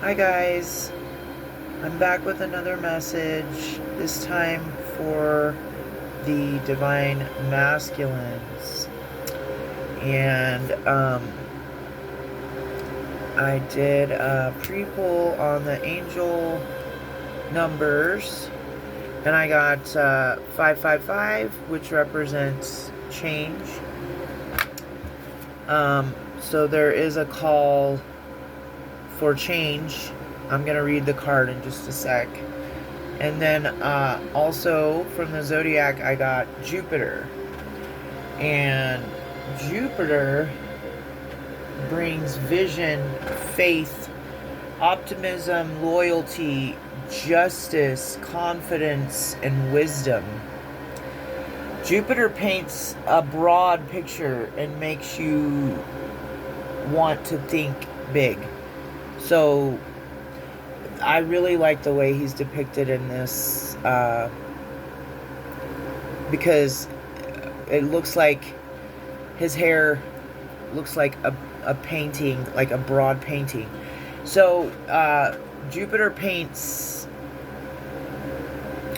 Hi guys, I'm back with another message, this time for the Divine Masculines. And I did a pre-pull on the angel numbers, and I got 555, which represents change. So there is a call for change. I'm going to read the card in just a sec. And then also from the zodiac, I got Jupiter. And Jupiter brings vision, faith, optimism, loyalty, justice, confidence, and wisdom. Jupiter paints a broad picture and makes you want to think big. So I really like the way he's depicted in this because it looks like his hair looks like a painting, like a broad painting. So Jupiter paints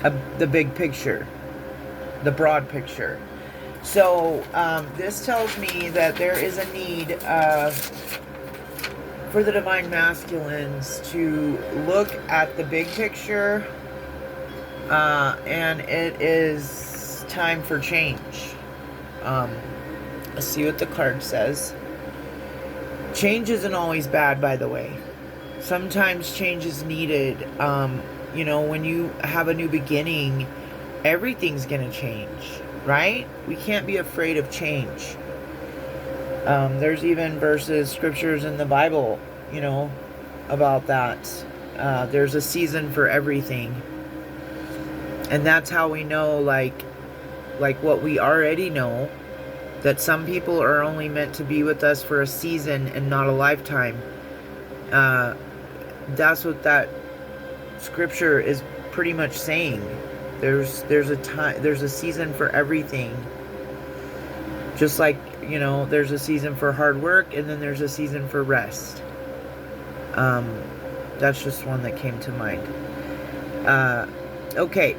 the big picture, the broad picture. So this tells me that there is a need for the Divine Masculines to look at the big picture, and it is time for change. Let's see what the card says. Change isn't always bad, by the way. Sometimes change is needed. You know, when you have a new beginning, everything's gonna change, right? We can't be afraid of change. There's even verses, scriptures in the Bible, you know, about that. There's a season for everything. And that's how we know, like what we already know, that some people are only meant to be with us for a season and not a lifetime. That's what that scripture is pretty much saying. There's a time, there's a season for everything. Just like, you know, there's a season for hard work, and then there's a season for rest. That's just one that came to mind. Okay.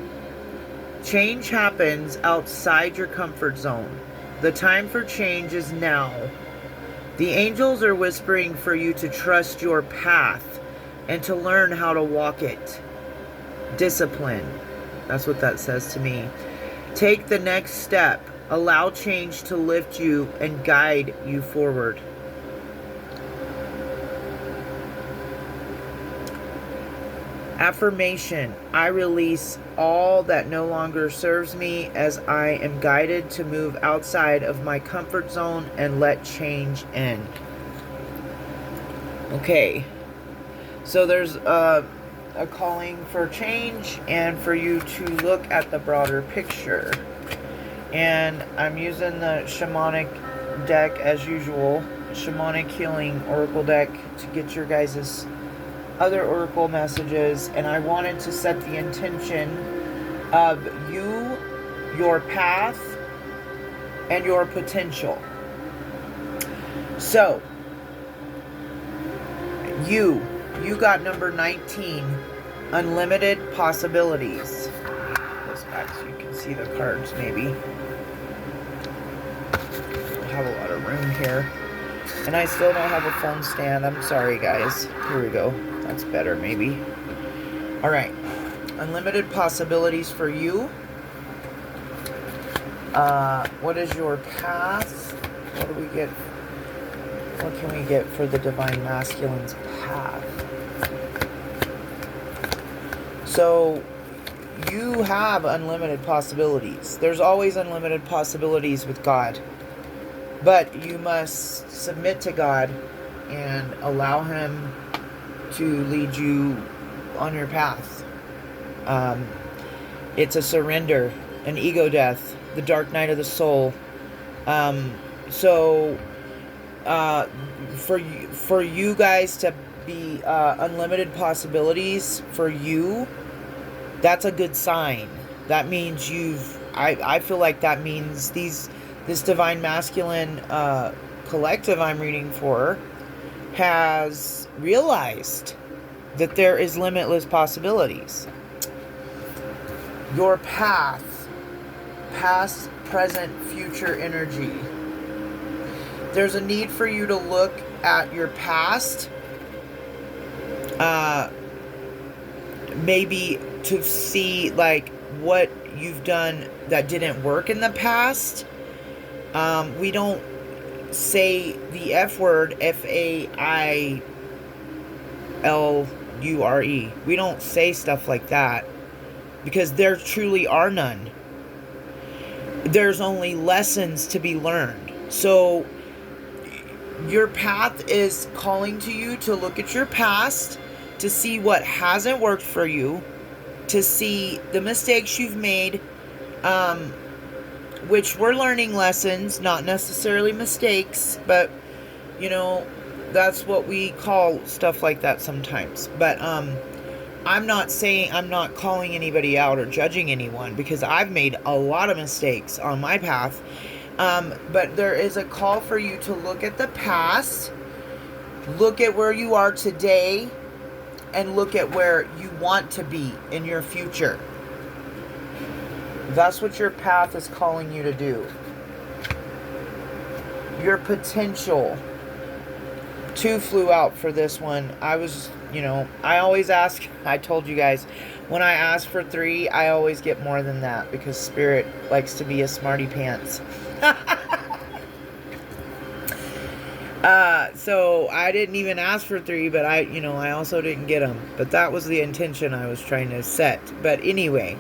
Change happens outside your comfort zone. The time for change is now. The angels are whispering for you to trust your path and to learn how to walk it. Discipline. That's what that says to me. Take the next step. Allow change to lift you and guide you forward. Affirmation. I release all that no longer serves me as I am guided to move outside of my comfort zone and let change in. Okay. So there's a calling for change and for you to look at the broader picture. And I'm using the shamanic deck as usual, shamanic healing oracle deck, to get your guys' other oracle messages. And I wanted to set the intention of you, your path, and your potential. So you got number 19, unlimited possibilities. This back so you can see the cards maybe. Have a lot of room here, and I still don't have a phone stand. I'm sorry guys. Here we go. That's better maybe. All right, unlimited possibilities for you. What is your path? What do we get? What can we get for the Divine Masculine's path? So you have unlimited possibilities. There's always unlimited possibilities with God. But you must submit to God and allow Him to lead you on your path. It's a surrender, an ego death, the dark night of the soul. For you guys to be unlimited possibilities for you, that's a good sign. That means I feel like that means this Divine Masculine collective I'm reading for has realized that there is limitless possibilities. Your path, past, present, future energy. There's a need for you to look at your past, maybe to see like what you've done that didn't work in the past. We don't say the F word, Failure. We don't say stuff like that because there truly are none. There's only lessons to be learned. So your path is calling to you to look at your past, to see what hasn't worked for you, to see the mistakes you've made, which were learning lessons, not necessarily mistakes, but, you know, that's what we call stuff like that sometimes. But I'm not calling anybody out or judging anyone, because I've made a lot of mistakes on my path. But there is a call for you to look at the past, look at where you are today, and look at where you want to be in your future. That's what your path is calling you to do. Your potential. 2 flew out for this one. I was, I always ask, I told you guys, when I ask for 3, I always get more than that, because Spirit likes to be a smarty pants. So I didn't even ask for 3, but I also didn't get them. But that was the intention I was trying to set. But anyway,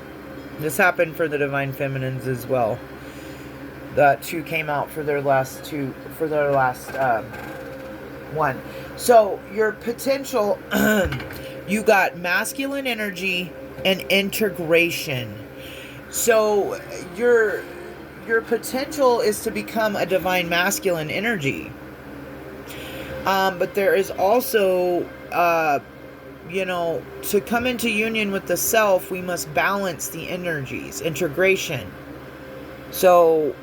this happened for the Divine Feminines as well. The 2 came out for their last one. So your potential, you got masculine energy and integration. So your potential is to become a divine masculine energy. But there is also, to come into union with the self, we must balance the energies, integration. So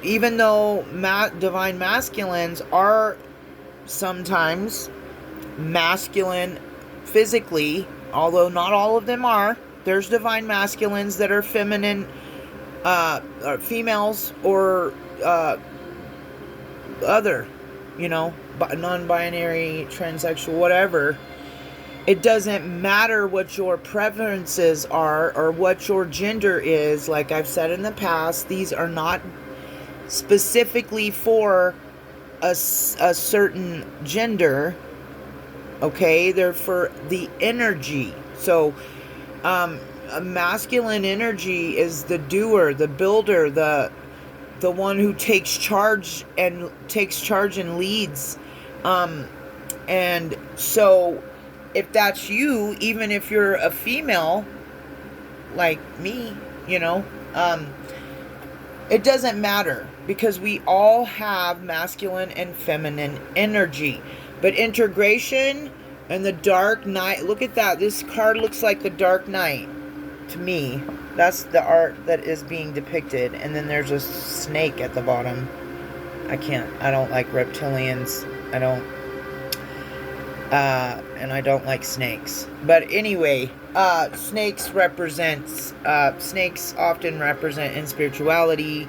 even though divine masculines are sometimes masculine physically, although not all of them are, there's divine masculines that are feminine, or females, or other, non-binary, transsexual, whatever. It doesn't matter what your preferences are or what your gender is. Like I've said in the past, these are not specifically for a certain gender. Okay, they're for the energy. So a masculine energy is the doer, the builder, the one who takes charge and leads. And so if that's you, even if you're a female like me, it doesn't matter, because we all have masculine and feminine energy. But integration and the Dark Knight, look at that. This card looks like the Dark Knight to me. That's the art that is being depicted. And then there's a snake at the bottom. I don't like reptilians. And I don't like snakes. But anyway, snakes often represent in spirituality,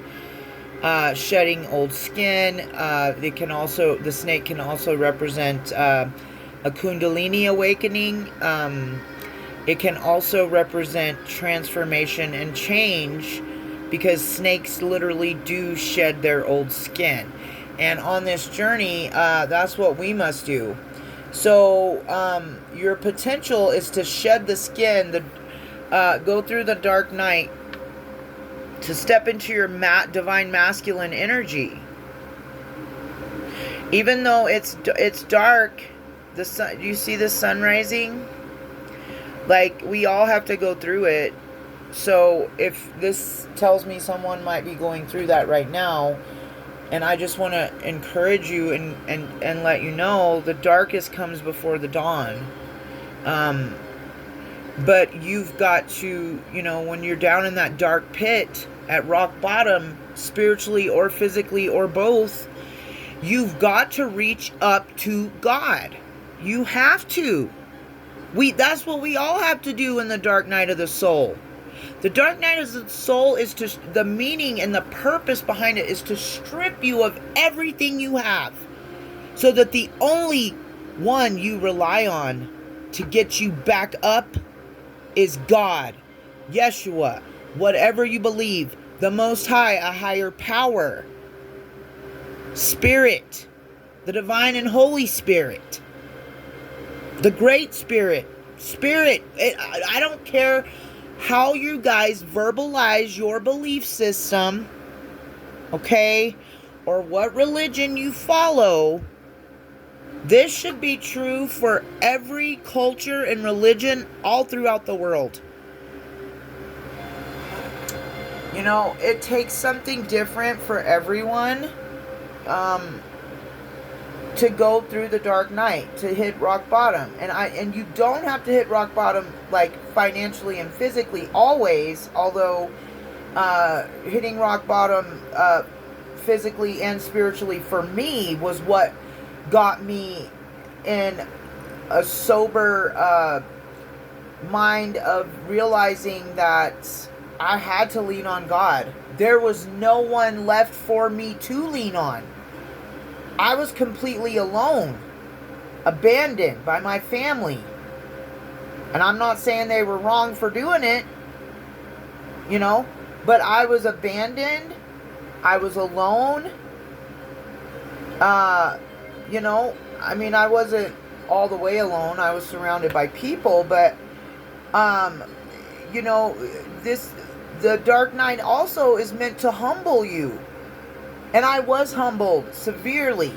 shedding old skin. The snake can also represent a Kundalini awakening. It can also represent transformation and change, because snakes literally do shed their old skin. And on this journey, that's what we must do. So your potential is to shed the skin, go through the Dark Night, to step into your divine masculine energy. Even though it's dark, the sun. You see the sun rising? Like, we all have to go through it. So if this tells me someone might be going through that right now, and I just want to encourage you and let you know, the darkest comes before the dawn. But you've got to, when you're down in that dark pit at rock bottom, spiritually or physically or both, you've got to reach up to God. You have to. That's what we all have to do in the dark night of the soul. The dark night of the soul is the meaning and the purpose behind it is to strip you of everything you have, so that the only one you rely on to get you back up is God, Yeshua, whatever you believe, the Most High, a higher power, Spirit, the divine and Holy Spirit, the Great Spirit. I don't care how you guys verbalize your belief system, okay, or what religion you follow. This should be true for every culture and religion all throughout the world. You know, it takes something different for everyone to go through the dark night, to hit rock bottom. And you don't have to hit rock bottom like financially and physically always, although hitting rock bottom physically and spiritually for me was what got me in a sober mind of realizing that I had to lean on God. There was no one left for me to lean on. I was completely alone, abandoned by my family. And I'm not saying they were wrong for doing it, you know, but I was abandoned. I was alone. You know, I mean, I wasn't all the way alone. I was surrounded by people, but, you know, the dark night also is meant to humble you. And I was humbled severely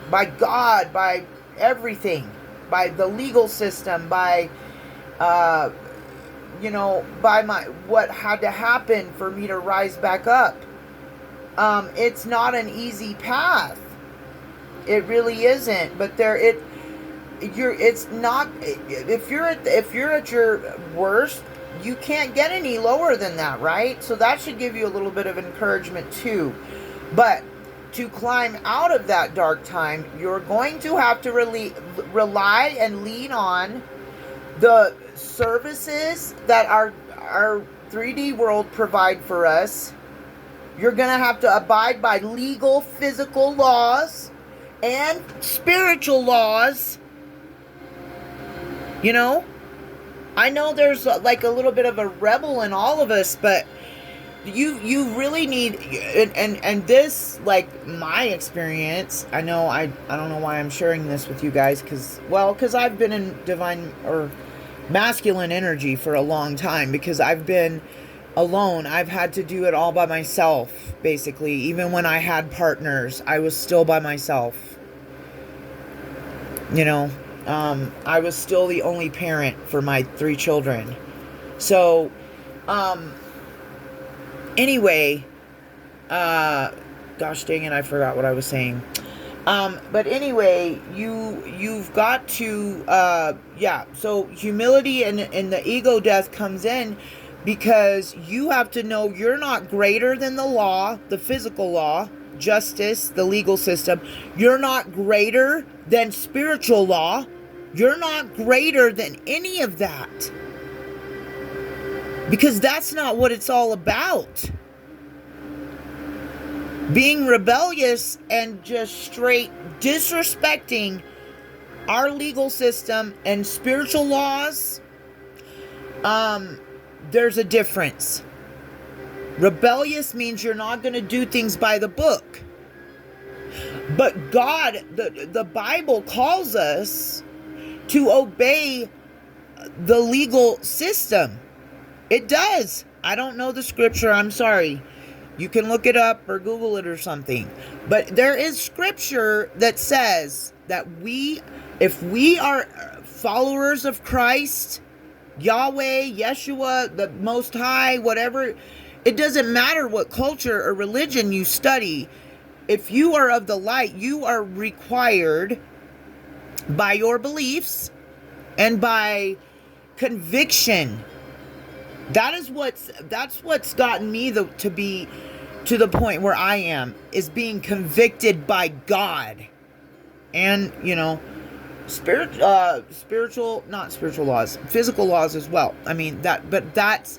by God, by everything, by the legal system, by, you know, by what had to happen for me to rise back up. It's not an easy path. It really isn't. But it's not. If you're at your worst, you can't get any lower than that, right? So that should give you a little bit of encouragement too. But to climb out of that dark time, you're going to have to rely and lean on the services that our 3D world provide for us. You're going to have to abide by legal, physical laws and spiritual laws. You know? I know there's like a little bit of a rebel in all of us, but you really need, and this, like, my experience, I know, I don't know why I'm sharing this with you guys, because I've been in divine or masculine energy for a long time, because I've been alone. I've had to do it all by myself, basically. Even when I had partners, I was still by myself. You know, I was still the only parent for my 3 children. So, anyway, gosh dang it, I forgot what I was saying. But anyway, you've got to, so humility and the ego death comes in, because you have to know you're not greater than the law, the physical law, justice, the legal system. You're not greater than spiritual law. You're not greater than any of that. Because that's not what it's all about. Being rebellious and just straight disrespecting our legal system and spiritual laws, there's a difference. Rebellious means you're not going to do things by the book. But God, the Bible calls us to obey the legal system. It does. I don't know the scripture. I'm sorry. You can look it up or Google it or something. But there is scripture that says that if we are followers of Christ, Yahweh, Yeshua, the Most High, whatever, it doesn't matter what culture or religion you study. If you are of the light, you are required by your beliefs and by conviction. That's what's gotten me to be to the point where I am, is being convicted by God. And, you know, spiritual, not spiritual laws, physical laws as well. I mean, but that's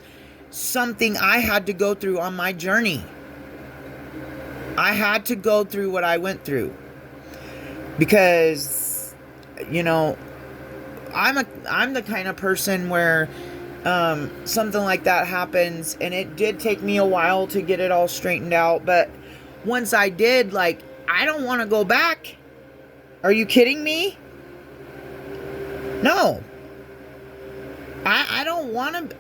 something I had to go through on my journey. I had to go through what I went through because, I'm the kind of person where something like that happens, and it did take me a while to get it all straightened out, but once I did, I don't want to go back. Are you kidding me? No. I don't want to,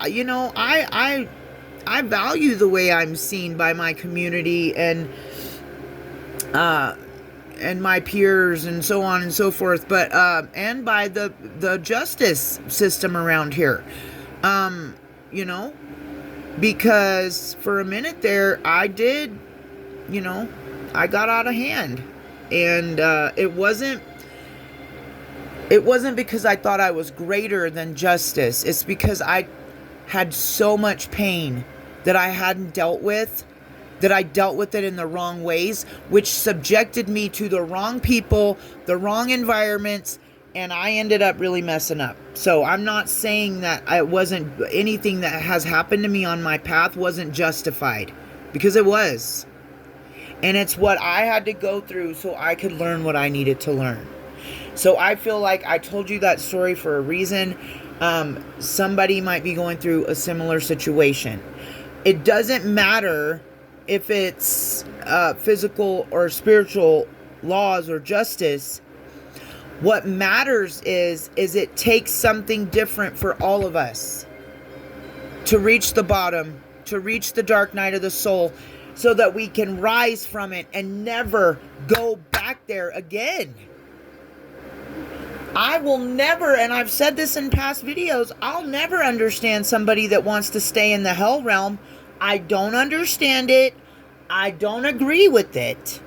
I value the way I'm seen by my community and my peers and so on and so forth, but and by the justice system around here. Because for a minute there I did, I got out of hand, and it wasn't because I thought I was greater than justice. It's because I had so much pain that I hadn't dealt with, that I dealt with it in the wrong ways, which subjected me to the wrong people, the wrong environments, and I ended up really messing up. So I'm not saying that anything that has happened to me on my path wasn't justified, because it was. And it's what I had to go through so I could learn what I needed to learn. So I feel like I told you that story for a reason. Somebody might be going through a similar situation. It doesn't matter if it's physical or spiritual laws or justice. What matters is it takes something different for all of us to reach the bottom, to reach the dark night of the soul, so that we can rise from it and never go back there again. I will never, and I've said this in past videos, I'll never understand somebody that wants to stay in the hell realm. I don't understand it. I don't agree with it.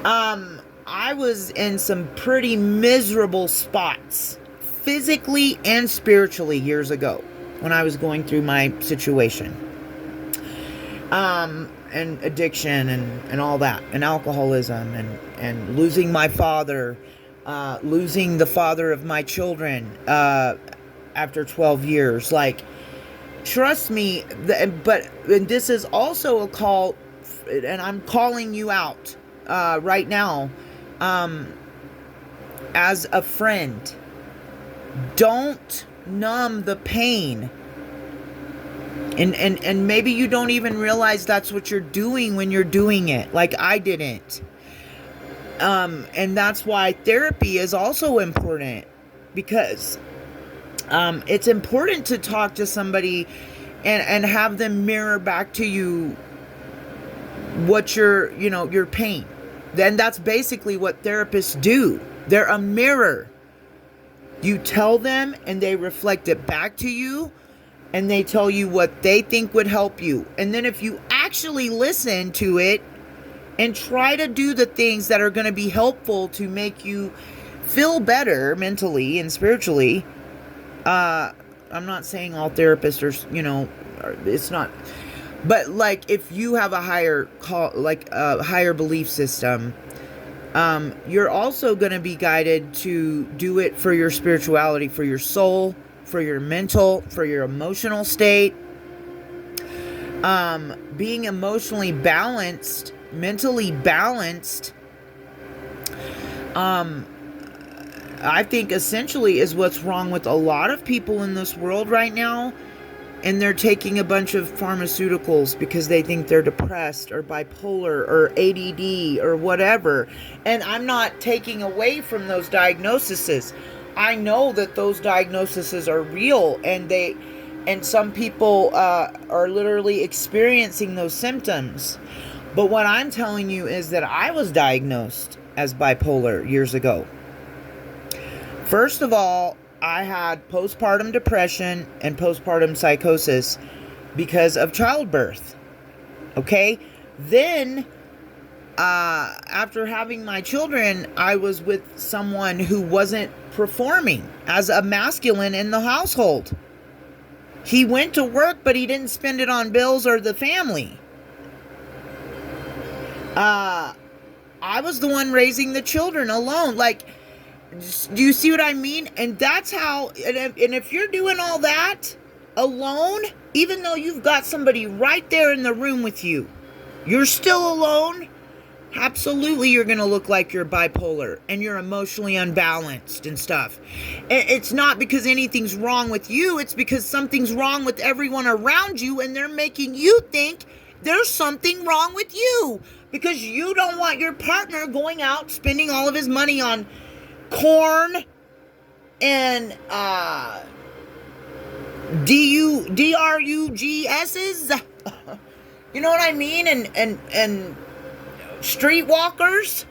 I was in some pretty miserable spots, physically and spiritually, years ago when I was going through my situation. And addiction and all that, and alcoholism, and losing my father, losing the father of my children after 12 years. Trust me, and this is also a call, and I'm calling you out right now as a friend. Don't numb the pain. And maybe you don't even realize that's what you're doing when you're doing it, like I didn't. And that's why therapy is also important, because it's important to talk to somebody and have them mirror back to you what your pain. Then that's basically what therapists do. They're a mirror. You tell them and they reflect it back to you, and they tell you what they think would help you. And then if you actually listen to it and try to do the things that are going to be helpful to make you feel better mentally and spiritually, I'm not saying all therapists are, it's not, but if you have a higher higher belief system, you're also going to be guided to do it for your spirituality, for your soul, for your mental, for your emotional state. Being emotionally balanced, mentally balanced, I think essentially is what's wrong with a lot of people in this world right now. And they're taking a bunch of pharmaceuticals because they think they're depressed or bipolar or ADD or whatever. And I'm not taking away from those diagnoses. I know that those diagnoses are real, and some people are literally experiencing those symptoms. But what I'm telling you is that I was diagnosed as bipolar years ago. First of all, I had postpartum depression and postpartum psychosis because of childbirth. Okay? Then, after having my children, I was with someone who wasn't performing as a masculine in the household. He went to work, but he didn't spend it on bills or the family. I was the one raising the children alone. Do you see what I mean? And that's how, and if you're doing all that alone, even though you've got somebody right there in the room with you, you're still alone. Absolutely, you're going to look like you're bipolar and you're emotionally unbalanced and stuff. It's not because anything's wrong with you. It's because something's wrong with everyone around you, and they're making you think there's something wrong with you because you don't want your partner going out spending all of his money on corn and DRUGS's. You know what I mean? And streetwalkers.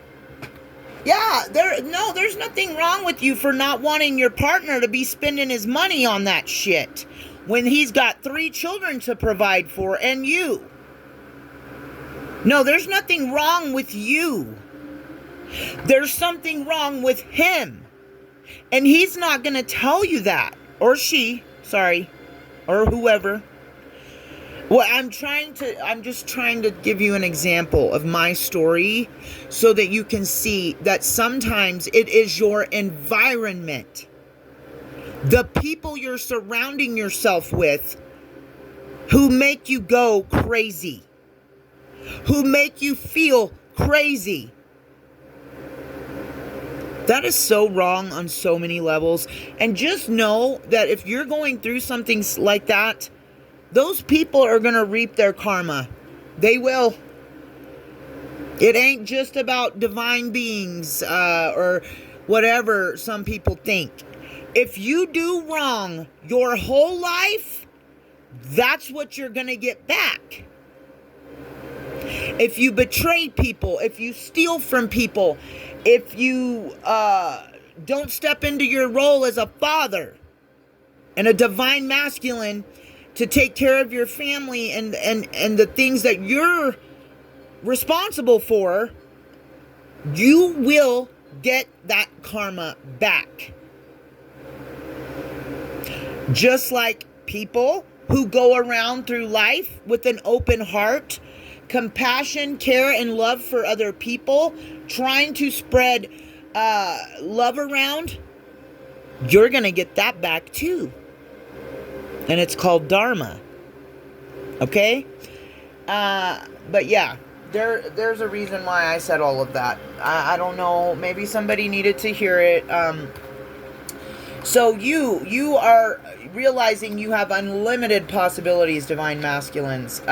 Yeah, there's nothing wrong with you for not wanting your partner to be spending his money on that shit when he's got 3 children to provide for and you. No, there's nothing wrong with you. There's something wrong with him. And he's not going to tell you that. Or she, sorry. Or whoever. Well, I'm just trying to give you an example of my story so that you can see that sometimes it is your environment. The people you're surrounding yourself with who make you go crazy. Who make you feel crazy. That is so wrong on so many levels. And just know that if you're going through something like that, those people are going to reap their karma. They will. It ain't just about divine beings or whatever some people think. If you do wrong your whole life, that's what you're going to get back. If you betray people, if you steal from people, if you don't step into your role as a father and a divine masculine to take care of your family and the things that you're responsible for, you will get that karma back. Just like people who go around through life with an open heart, compassion, care, and love for other people, trying to spread love around, you're going to get that back too. And it's called Dharma. Okay? But yeah, there's a reason why I said all of that. I don't know. Maybe somebody needed to hear it. So you are realizing you have unlimited possibilities, Divine Masculines.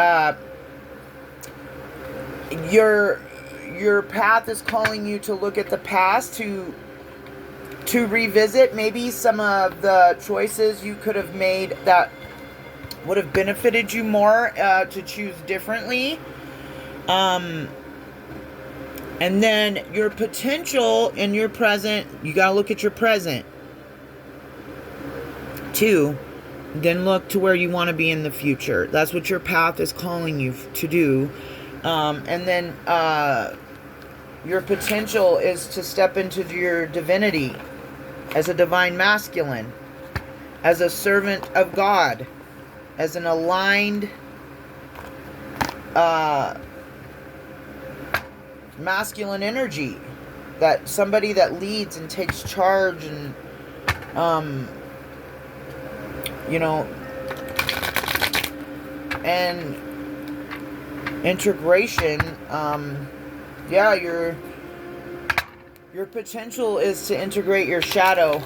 Your path is calling you to look at the past, to revisit maybe some of the choices you could have made that would have benefited you more, to choose differently. And then your potential in your present, you got to look at your present too. Then look to where you want to be in the future. That's what your path is calling you to do. And then your potential is to step into your divinity as a divine masculine, as a servant of God, as an aligned masculine energy, that somebody that leads and takes charge and and integration. Your potential is to integrate your shadow,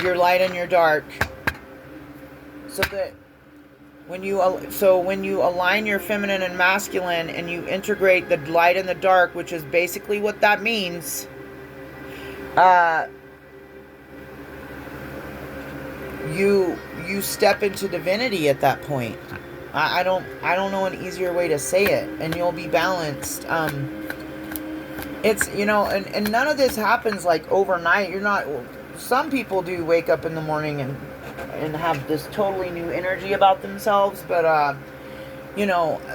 your light and your dark, so that when you align your feminine and masculine and you integrate the light and the dark, which is basically what that means, you step into divinity at that point. I don't know an easier way to say it, and you'll be balanced. It's, and none of this happens like overnight. Some people do wake up in the morning and have this totally new energy about themselves, but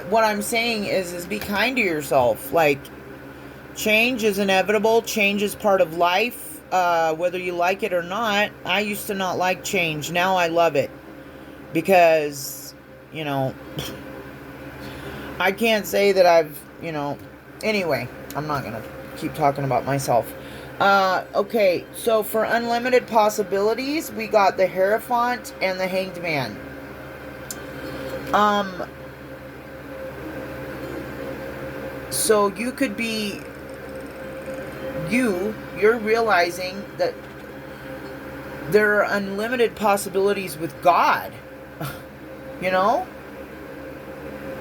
what I'm saying is be kind to yourself. Like, change is inevitable. Change is part of life, whether you like it or not. I used to not like change. Now I love it, because I can't say that I've, anyway, I'm not going to keep talking about myself. Okay, so for unlimited possibilities, we got the Hierophant and the Hanged Man. So you could be, you're realizing that there are unlimited possibilities with God, you know?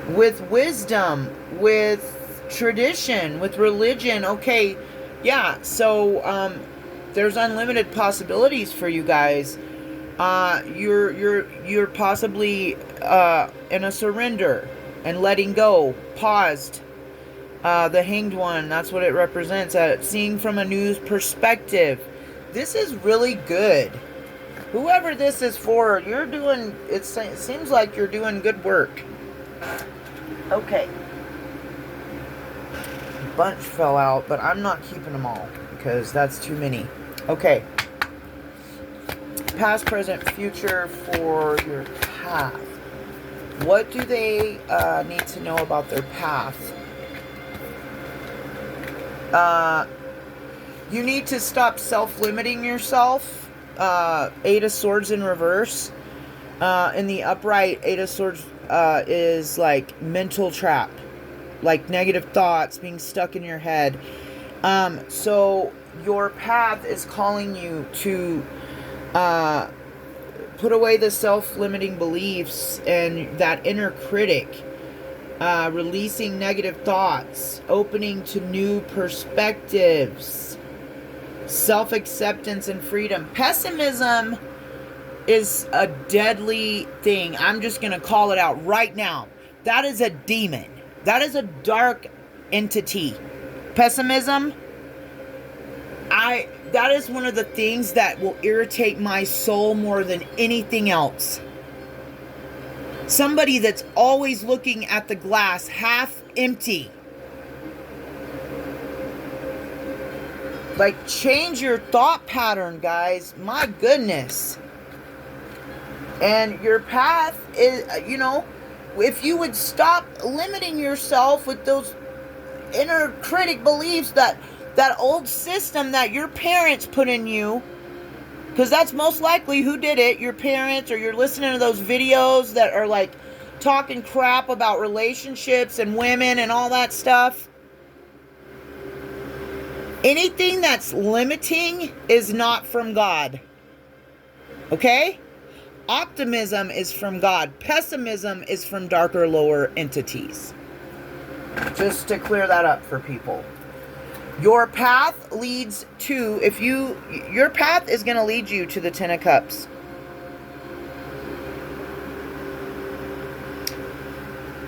With wisdom, with tradition, with religion. Okay, yeah, so there's unlimited possibilities for you guys. You're possibly in a surrender and letting go, paused. The Hanged One, that's what it represents. Seeing from a new perspective. This is really good. Whoever this is for, you're doing, it seems like you're doing good work. Okay. A bunch fell out, but I'm not keeping them all because that's too many. Okay. Past, present, future for your path. What do they need to know about their path? You need to stop self-limiting yourself. Eight of Swords in reverse. In the upright, Eight of Swords is like mental trap. Like negative thoughts being stuck in your head. So your path is calling you to put away the self-limiting beliefs and that inner critic. Releasing negative thoughts, opening to new perspectives, self-acceptance and freedom. Pessimism is a deadly thing. I'm just going to call it out right now. That is a demon. That is a dark entity. Pessimism, that is one of the things that will irritate my soul more than anything else. Somebody that's always looking at the glass half empty. Like, change your thought pattern, guys. My goodness. And your path is, you know, if you would stop limiting yourself with those inner critic beliefs, that old system that your parents put in you. Because that's most likely who did it, your parents, or you're listening to those videos that are like talking crap about relationships and women and all that stuff. Anything that's limiting is not from God. Okay? Optimism is from God. Pessimism is from darker, lower entities. Just to clear that up for people. Your path leads to, your path is going to lead you to the Ten of Cups.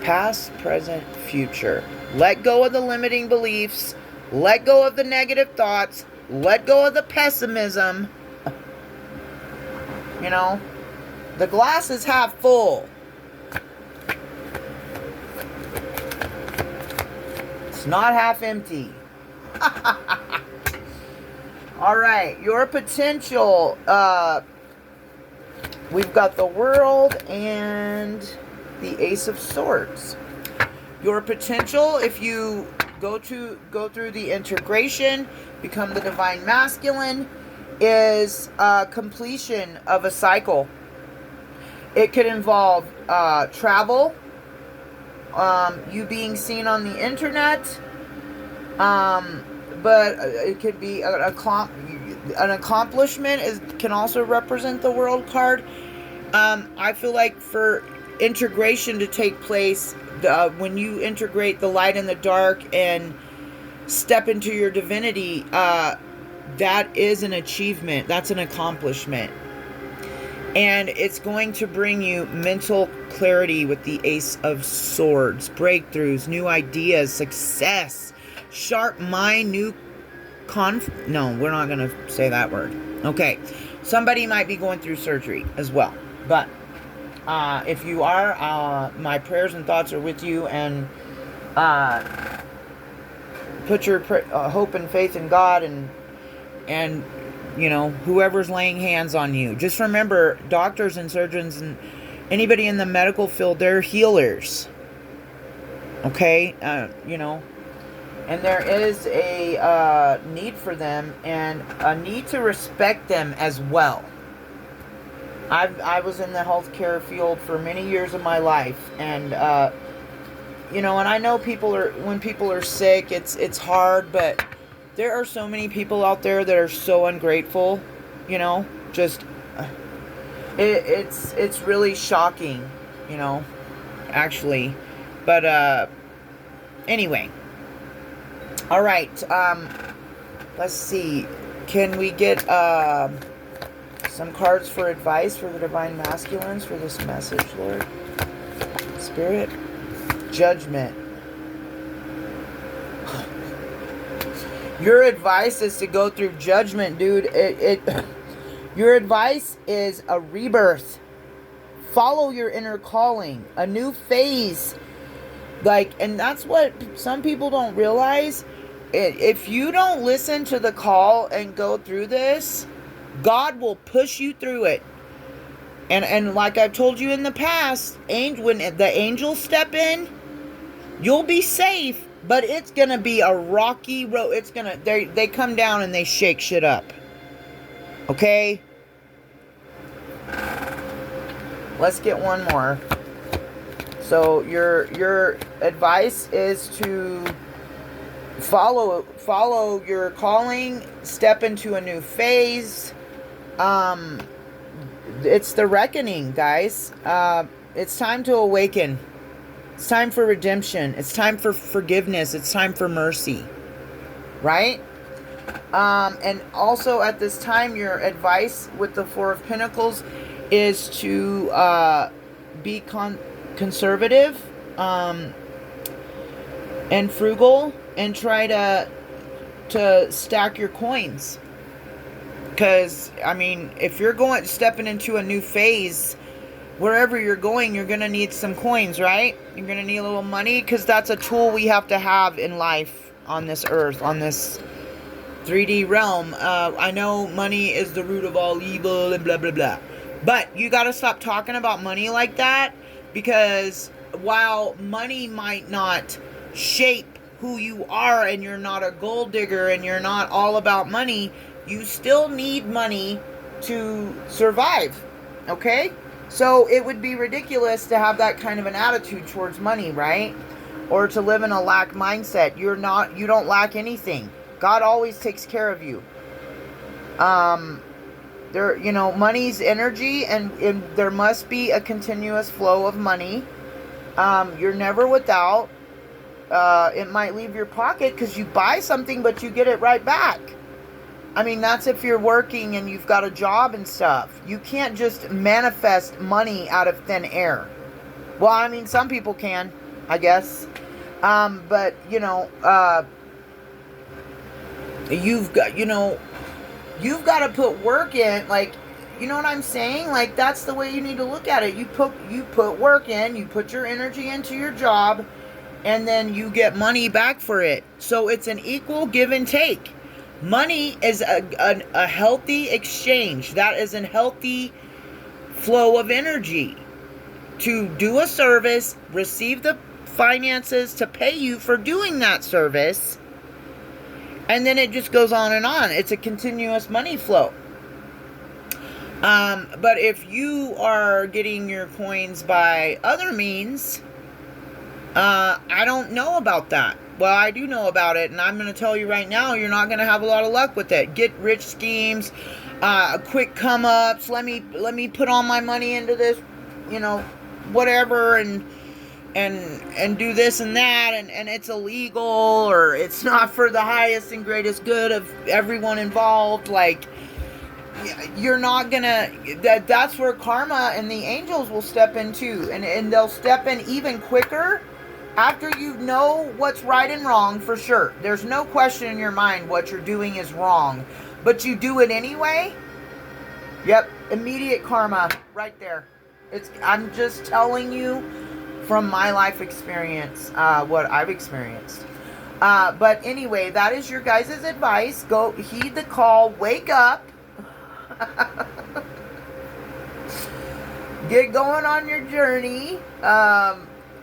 Past, present, future. Let go of the limiting beliefs. Let go of the negative thoughts. Let go of the pessimism. You know, the glass is half full. It's not half empty. All right, your potential. We've got the World and the Ace of Swords. Your potential, if you go through the integration, become the Divine Masculine, is completion of a cycle. It could involve travel, you being seen on the internet. But it could be an accomplishment. Can also represent the World card. I feel like for integration to take place, when you integrate the light and the dark and step into your divinity, that is an achievement. That's an accomplishment. And it's going to bring you mental clarity with the Ace of Swords. Breakthroughs, new ideas, success. Sharp mind, no, we're not going to say that word. Okay. Somebody might be going through surgery as well. But if you are, my prayers and thoughts are with you. And put your hope and faith in God and you know, whoever's laying hands on you. Just remember, doctors and surgeons and anybody in the medical field, they're healers. Okay? You know, And there is a need for them and a need to respect them as well. I was in the healthcare field for many years of my life, and and I know when people are sick, it's hard, but there are so many people out there that are so ungrateful, just it's really shocking, actually. But anyway, all right. Let's see. Can we get some cards for advice for the Divine Masculines for this message, Lord? Spirit. Judgment. Your advice is to go through judgment, dude. Your advice is a rebirth. Follow your inner calling. A new phase. And that's what some people don't realize. If you don't listen to the call and go through this, God will push you through it. And like I've told you in the past, when the angels step in, you'll be safe, but it's going to be a rocky road. They come down and they shake shit up. Okay? Let's get one more. So your advice is to follow your calling, step into a new phase. It's the reckoning, guys. It's time to awaken. It's time for redemption. It's time for forgiveness. It's time for mercy. Right? And also at this time, your advice with the Four of Pentacles is to be conservative and frugal, and try to stack your coins. Because, if you're stepping into a new phase, wherever you're going, you're going to need some coins, right? You're going to need a little money, because that's a tool we have to have in life on this earth, on this 3D realm. I know money is the root of all evil and blah, blah, blah. But you got to stop talking about money like that, because while money might not shape who you are, and you're not a gold digger, and you're not all about money, you still need money to survive. Okay? So it would be ridiculous to have that kind of an attitude towards money, right? Or to live in a lack mindset. You don't lack anything. God always takes care of you. Money's energy, and there must be a continuous flow of money. You're never without. It might leave your pocket because you buy something, but you get it right back. That's if you're working and you've got a job and stuff. You can't just manifest money out of thin air. Well, some people can, I guess. But, you've got to put work in, you know what I'm saying? That's the way you need to look at it. You put work in, you put your energy into your job, and then you get money back for it. So it's an equal give and take. Money is a healthy exchange. That is a healthy flow of energy. To do a service, receive the finances to pay you for doing that service, and then it just goes on and on. It's a continuous money flow. But if you are getting your coins by other means, I don't know about that. Well, I do know about it, and I'm going to tell you right now, you're not going to have a lot of luck with it. Get rich schemes, quick come-ups, let me put all my money into this, whatever, and do this and that, and it's illegal, or it's not for the highest and greatest good of everyone involved. You're not gonna, that's where karma and the angels will step in too, and they'll step in even quicker after you know what's right and wrong for sure. There's no question in your mind what you're doing is wrong, but you do it anyway. Yep, immediate karma right there. I'm just telling you from my life experience, what I've experienced. But anyway, that is your guys' advice. Go heed the call. Wake up. Get going on your journey.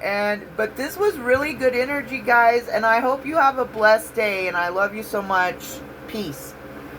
But this was really good energy, guys, and I hope you have a blessed day, and I love you so much. Peace.